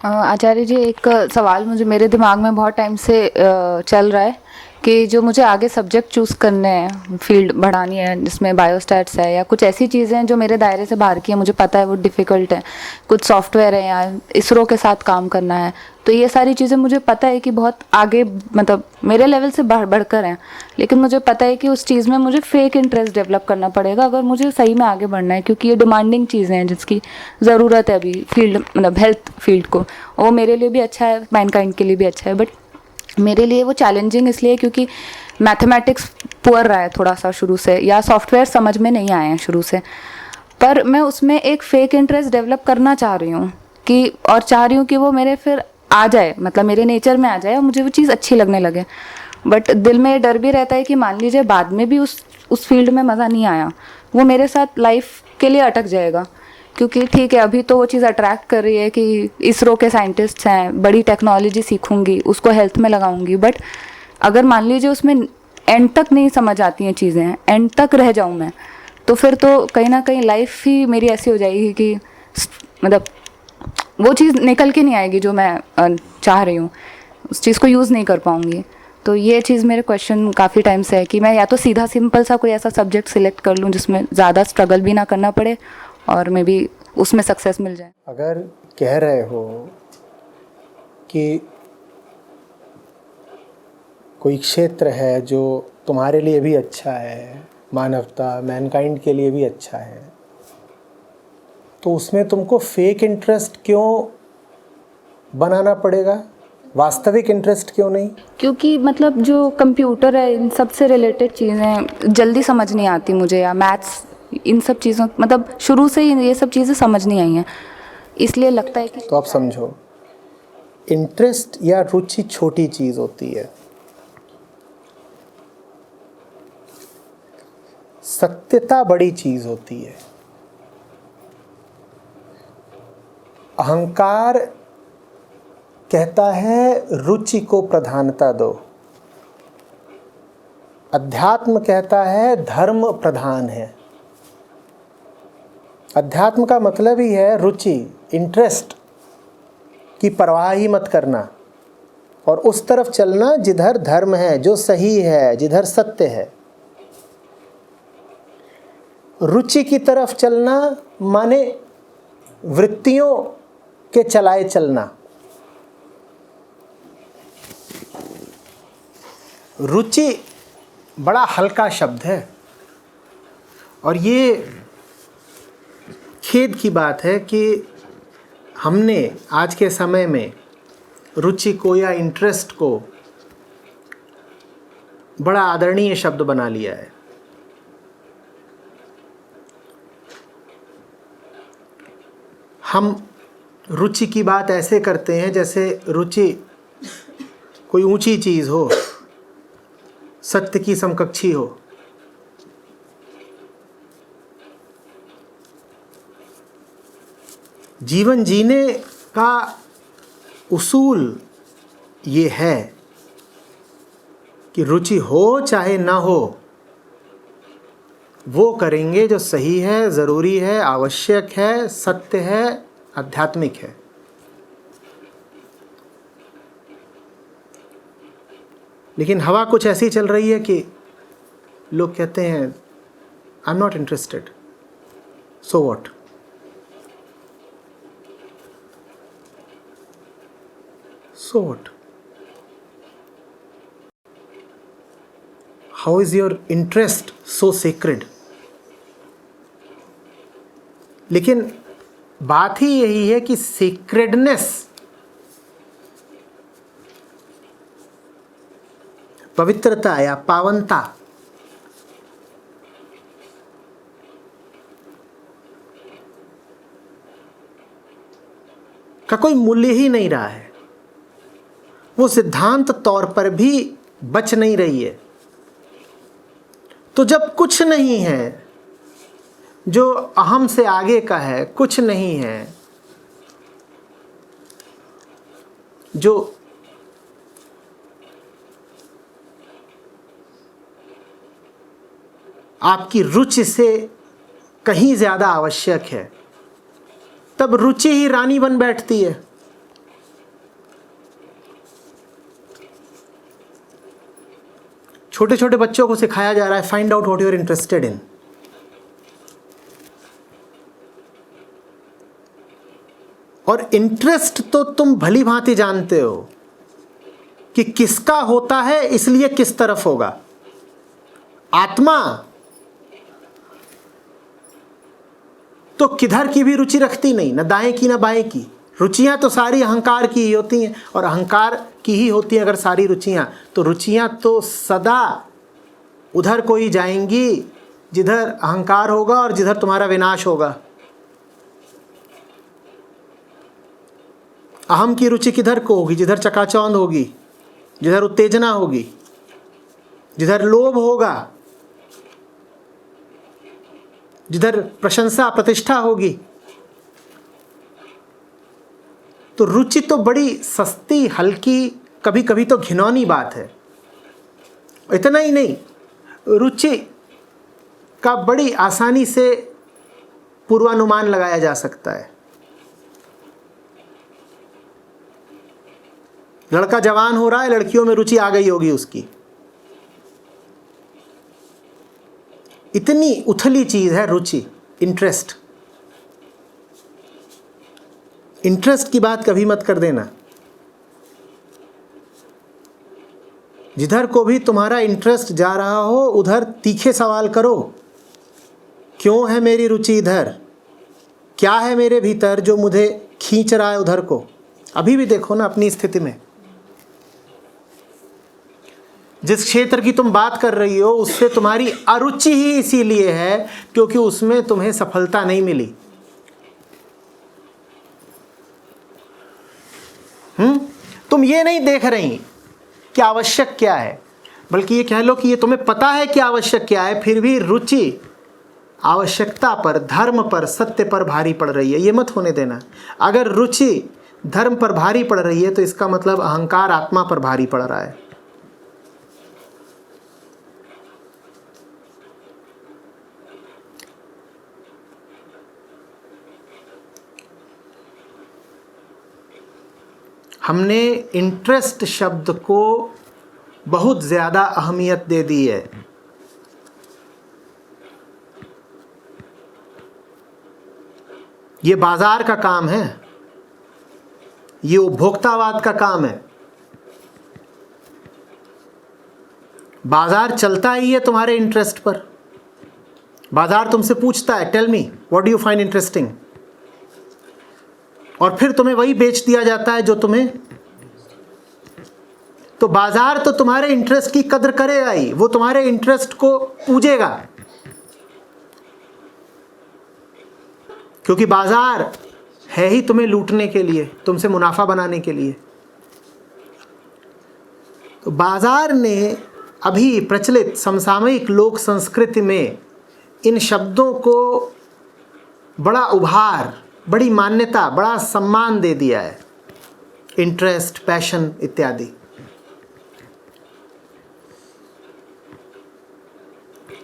आचार्य जी, एक सवाल मुझे मेरे दिमाग में बहुत टाइम से चल रहा है कि जो मुझे आगे सब्जेक्ट चूज़ करने हैं, फील्ड बढ़ानी है जिसमें बायोस्टैट्स है या कुछ ऐसी चीज़ें हैं जो मेरे दायरे से बाहर की हैं, मुझे पता है वो डिफ़िकल्ट है, कुछ सॉफ्टवेयर है या इसरो के साथ काम करना है, तो ये सारी चीज़ें मुझे पता है कि बहुत आगे, मतलब मेरे लेवल से बढ़कर हैं, लेकिन मुझे पता है कि उस चीज़ में मुझे फेक इंटरेस्ट डेवलप करना पड़ेगा अगर मुझे सही में आगे बढ़ना है, क्योंकि ये डिमांडिंग चीज़ें हैं जिसकी ज़रूरत है अभी फील्ड, मतलब हेल्थ फील्ड को। और वो मेरे लिए भी अच्छा है, मैनकाइंड के लिए भी अच्छा है, बट मेरे लिए वो चैलेंजिंग इसलिए क्योंकि मैथमेटिक्स पुअर रहा है थोड़ा सा शुरू से, या सॉफ्टवेयर समझ में नहीं आए हैं शुरू से, पर मैं उसमें एक फेक इंटरेस्ट डेवलप करना चाह रही हूँ कि, और चाह रही हूँ कि वो मेरे फिर आ जाए, मतलब मेरे नेचर में आ जाए और मुझे वो चीज़ अच्छी लगने लगे। बट दिल में ये डर भी रहता है कि मान लीजिए बाद में भी उस फील्ड में मज़ा नहीं आया, वो मेरे साथ लाइफ के लिए अटक जाएगा, क्योंकि ठीक है अभी तो वो चीज़ अट्रैक्ट कर रही है कि इसरो के साइंटिस्ट्स हैं, बड़ी टेक्नोलॉजी सीखूंगी, उसको हेल्थ में लगाऊंगी, बट अगर मान लीजिए उसमें एंड तक नहीं समझ आती हैं चीज़ें, एंड तक रह जाऊं मैं, तो फिर तो कहीं ना कहीं लाइफ ही मेरी ऐसी हो जाएगी कि मतलब वो चीज़ निकल के नहीं आएगी जो मैं चाह रही हूँ, उस चीज़ को यूज़ नहीं कर पाऊँगी। तो ये चीज़ मेरे क्वेश्चन काफ़ी टाइम से है कि मैं या तो सीधा सिंपल सा कोई ऐसा सब्जेक्ट सिलेक्ट कर लूँ जिसमें ज़्यादा स्ट्रगल भी ना करना पड़े और मे बी उसमें सक्सेस मिल जाए। अगर कह रहे हो कि कोई क्षेत्र है जो तुम्हारे लिए भी अच्छा है, मानवता मैनकाइंड के लिए भी अच्छा है, तो उसमें तुमको फेक इंटरेस्ट क्यों बनाना पड़ेगा? वास्तविक इंटरेस्ट क्यों नहीं? क्योंकि मतलब जो कंप्यूटर है, इन सब से रिलेटेड चीज़ें जल्दी समझ नहीं आती मुझे, या मैथ्स, इन सब चीज़ों, मतलब शुरू से ही ये सब चीज़ें समझ नहीं आई हैं, इसलिए लगता है कि। तो आप समझो, इंटरेस्ट या रुचि छोटी चीज़ होती है, सत्यता बड़ी चीज़ होती है। अहंकार कहता है रुचि को प्रधानता दो, अध्यात्म कहता है धर्म प्रधान है। अध्यात्म का मतलब ही है रुचि, इंटरेस्ट की परवाह ही मत करना और उस तरफ चलना जिधर धर्म है, जो सही है, जिधर सत्य है। रुचि की तरफ चलना माने वृत्तियों के चलाए चलना। रुचि बड़ा हल्का शब्द है और ये खेद की बात है कि हमने आज के समय में रुचि को या इंटरेस्ट को बड़ा आदरणीय शब्द बना लिया है। हम रुचि की बात ऐसे करते हैं जैसे रुचि कोई ऊंची चीज़ हो, सत्य की समकक्षी हो। जीवन जीने का उसूल ये है कि रुचि हो चाहे ना हो, वो करेंगे जो सही है, ज़रूरी है, आवश्यक है, सत्य है, आध्यात्मिक है। लेकिन हवा कुछ ऐसी चल रही है कि लोग कहते हैं I am not interested, so what. So what? How is your interest so sacred? लेकिन बात ही यही है कि सेक्रेडनेस, पवित्रता या पावनता का कोई मूल्य ही नहीं रहा है। वो सिद्धांत तौर पर भी बच नहीं रही है। तो जब कुछ नहीं है जो अहम से आगे का है, कुछ नहीं है जो आपकी रुचि से कहीं ज़्यादा आवश्यक है, तब रुचि ही रानी बन बैठती है। छोटे छोटे बच्चों को सिखाया जा रहा है find out what you are interested in. और इंटरेस्ट तो तुम भली भांति जानते हो कि किसका होता है, इसलिए किस तरफ होगा। आत्मा तो किधर की भी रुचि रखती नहीं, ना दाएं की ना बाएं की। रुचियां तो सारी अहंकार की ही होती हैं, और अहंकार की ही होती हैं अगर सारी रुचियां, तो रुचियां तो सदा उधर को ही जाएंगी जिधर अहंकार होगा और जिधर तुम्हारा विनाश होगा। अहम की रुचि किधर को होगी? जिधर चकाचौंध होगी, जिधर उत्तेजना होगी, जिधर लोभ होगा, जिधर प्रशंसा प्रतिष्ठा होगी। तो रुचि तो बड़ी सस्ती, हल्की, कभी कभी तो घिनौनी बात है। इतना ही नहीं, रुचि का बड़ी आसानी से पूर्वानुमान लगाया जा सकता है। लड़का जवान हो रहा है, लड़कियों में रुचि आ गई होगी उसकी। इतनी उथली चीज है रुचि, इंटरेस्ट। इंटरेस्ट की बात कभी मत कर देना। जिधर को भी तुम्हारा इंटरेस्ट जा रहा हो उधर तीखे सवाल करो। क्यों है मेरी रुचि इधर? क्या है मेरे भीतर जो मुझे खींच रहा है उधर को? अभी भी देखो ना अपनी स्थिति में, जिस क्षेत्र की तुम बात कर रही हो उससे तुम्हारी अरुचि ही इसीलिए है क्योंकि उसमें तुम्हें सफलता नहीं मिली। तुम ये नहीं देख रही कि आवश्यक क्या है, बल्कि ये कह लो कि ये तुम्हें पता है कि आवश्यक क्या है, फिर भी रुचि आवश्यकता पर, धर्म पर, सत्य पर भारी पड़ रही है। ये मत होने देना। अगर रुचि धर्म पर भारी पड़ रही है तो इसका मतलब अहंकार आत्मा पर भारी पड़ रहा है। हमने इंटरेस्ट शब्द को बहुत ज़्यादा अहमियत दे दी है। ये बाजार का काम है, ये उपभोक्तावाद का काम है। बाजार चलता ही है तुम्हारे इंटरेस्ट पर। बाजार तुमसे पूछता है tell me what do you find interesting, और फिर तुम्हें वही बेच दिया जाता है जो तुम्हें। तो बाजार तो तुम्हारे इंटरेस्ट की कद्र करेगा ही, वो तुम्हारे इंटरेस्ट को पूजेगा, क्योंकि बाजार है ही तुम्हें लूटने के लिए, तुमसे मुनाफा बनाने के लिए। तो बाजार ने अभी प्रचलित समसामयिक लोक संस्कृति में इन शब्दों को बड़ा उभार, बड़ी मान्यता, बड़ा सम्मान दे दिया है। इंटरेस्ट, पैशन इत्यादि।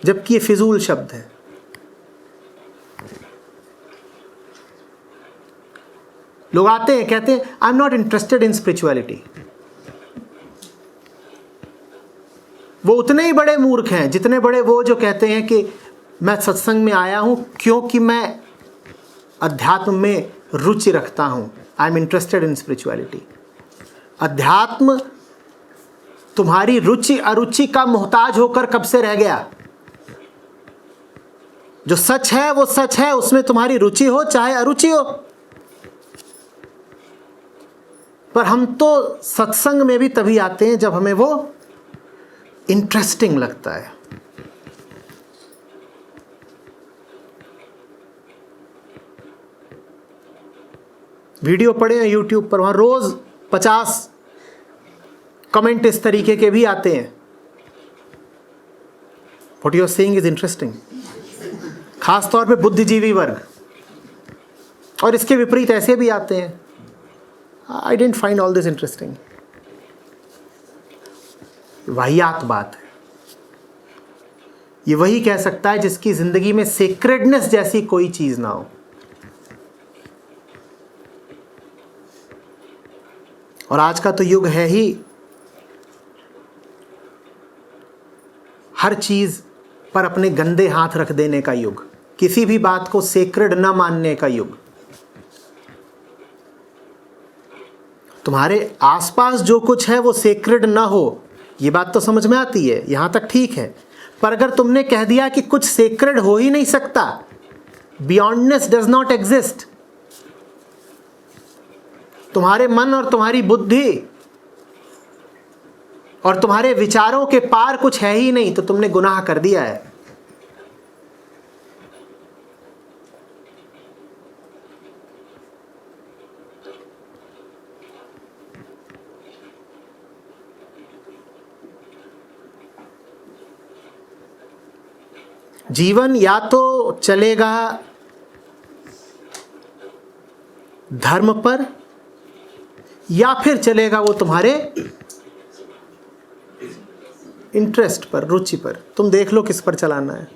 जबकि ये फिजूल शब्द है। लोग आते हैं कहते हैं I am not interested in spirituality. वो उतने ही बड़े मूर्ख हैं जितने बड़े वो जो कहते हैं कि मैं सत्संग में आया हूं क्योंकि मैं अध्यात्म में रुचि रखता हूं। I am interested in spirituality. अध्यात्म तुम्हारी रुचि अरुचि का मोहताज होकर कब से रह गया? जो सच है वो सच है, उसमें तुम्हारी रुचि हो चाहे अरुचि हो। पर हम तो सत्संग में भी तभी आते हैं जब हमें वो इंटरेस्टिंग लगता है। वीडियो पड़े हैं यूट्यूब पर, वहां रोज 50 कमेंट इस तरीके के भी आते हैं, what you are saying is interesting. खास तौर पे बुद्धिजीवी वर्ग, और इसके विपरीत ऐसे भी आते हैं I didn't find all this interesting. वाहियात बात है। ये वही कह सकता है जिसकी जिंदगी में सेक्रेडनेस जैसी कोई चीज ना हो। और आज का तो युग है ही हर चीज़ पर अपने गंदे हाथ रख देने का युग, किसी भी बात को सेक्रेड न मानने का युग। तुम्हारे आसपास जो कुछ है वो सेक्रेड ना हो, ये बात तो समझ में आती है, यहां तक ठीक है। पर अगर तुमने कह दिया कि कुछ सेक्रेड हो ही नहीं सकता, बियॉन्डनेस डज नॉट एग्जिस्ट, तुम्हारे मन और तुम्हारी बुद्धि और तुम्हारे विचारों के पार कुछ है ही नहीं, तो तुमने गुनाह कर दिया है। जीवन या तो चलेगा धर्म पर या फिर चलेगा वो तुम्हारे इंटरेस्ट पर, रुचि पर। तुम देख लो किस पर चलाना है।